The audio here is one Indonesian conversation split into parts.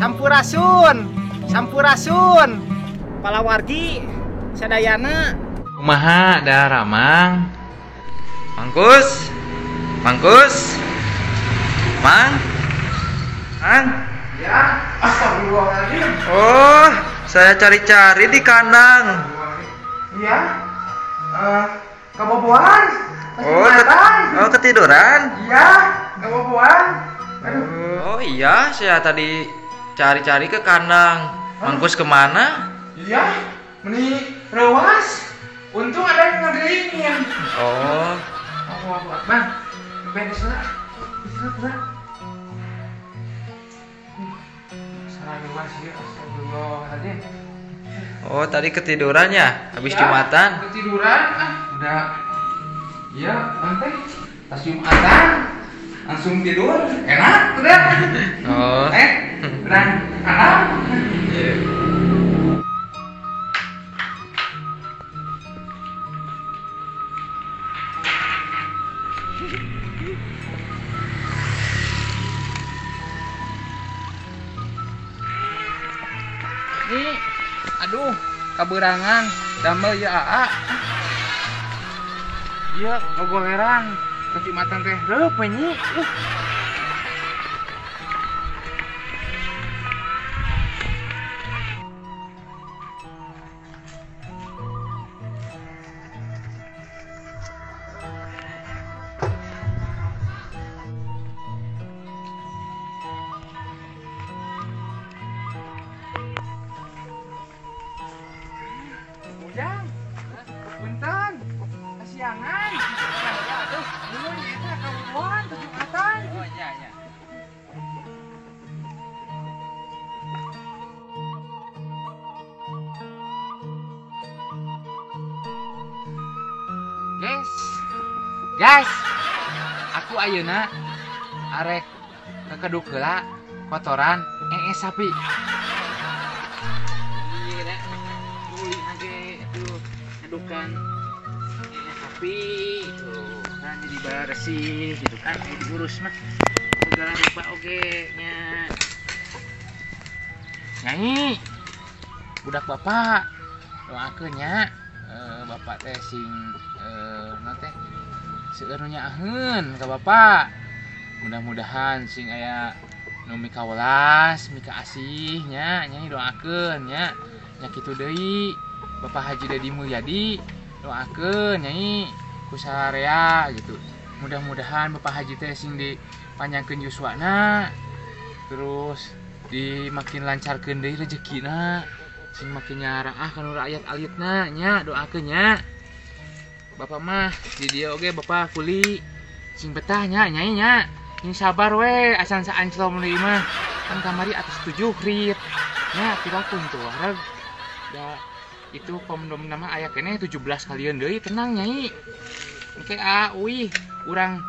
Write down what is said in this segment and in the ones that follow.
Sampurasun, sampurasun. Palawargi, sadayana. Kumaha da Ramang? Mangkus? Mangkus? Mang? Mang? Ya, astagfirullahaladzim. Oh, saya cari-cari di kandang. Iya, kebobohan. Oh, ketiduran? Iya, kebobohan. Oh iya, saya tadi cari-cari ke kandang. Mangkus kemana? Iya, meni rewas. Untung ada yang ngegelingin. Oh, Bang, beres lah. Istirahat. Salah rewas ya, astagfirullahaladzim. oh tadi ketiduran ya? Habis Jumatan? Ketiduran, udah. Iya, nanti pas Jumatan langsung tidur, enak udah. Oh. Udah enak. Iya. Nih, aduh, kaberangan, damel ya Aa. Iya, ngogoleran, kecimatan teh reup nyi. Ujang, punten, kasiangan. Aduh, dulu eta kabuan kecimatan. Oh iya. Guys, aku ayeuna arek kekeduk heula kotoran sapi. Iya dah, tuli nage itu adukan sapi tuh kan jadi bersih gitu kan, diurus mah segala rupa oge nya. Nyai, budak bapak doakeun nya bapak teh sing nanti seueur nyaaheun ka bapak. Mudah-mudahan sing aya nu mika welas, mika asih nya, nyai doakeun nya. Nya kitu deui. Bapak Haji Dedi Mulyadi doakeun nyai ku sararea gitu. Mudah-mudahan Bapak Haji teh sing dipanjangkeun yuswana. Terus makin lancarkeun deui rezekina. Sing makin nyaraah kana rakyat alitna nya, doakeun nya. Bapak mah di dia oge bapak kuli sing betah nya nyai nya. Ini sabar we asan saanclom deui mah. Kan kamari atas 7 rit. Nya pirakeun tuh wareg. Da itu komdom nama aya keneh 17 kalian deui, tenang nyai. Engke wih urang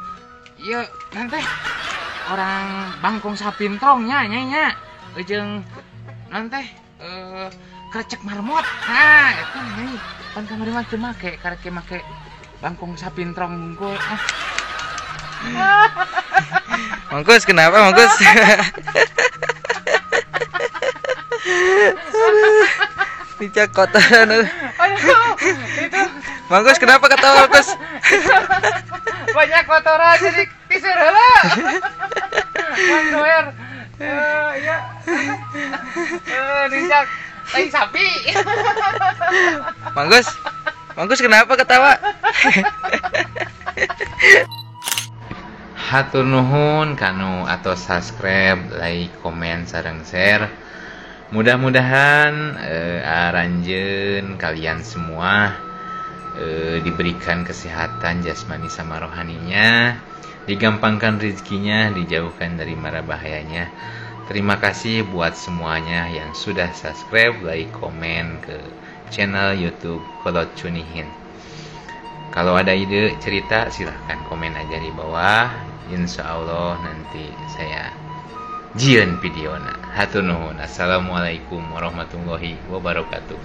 ieu nanti orang Bangkong Sapintrong nya nyai nya. Jeung nanti krecek marmot. Nah, eta nyai. Pan kamari mah teu make, karek make Bangkong Sapintrong unggul. Mangkus kenapa Mangkus? Dicak kotoran. Aduh, itu Mangkus kenapa ketawa Mangkus? banyak kotoran jadi kisir heula. Mang doer. Iya. Dicak tai sapi. Mangkus kenapa ketawa? Hatur nuhun kanu atau subscribe, like, komen, sareng share. Mudah-mudahan aranjeun kalian semua diberikan kesehatan jasmani sama rohaninya, digampangkan rezekinya, dijauhkan dari mara bahayanya. Terima kasih buat semuanya yang sudah subscribe, like, komen ke channel YouTube Kolot Cunihin. Kalau ada ide cerita silahkan komen aja di bawah. Insya Allah nanti saya jieun videona. Hatur nuhun. Assalamualaikum warahmatullahi wabarakatuh.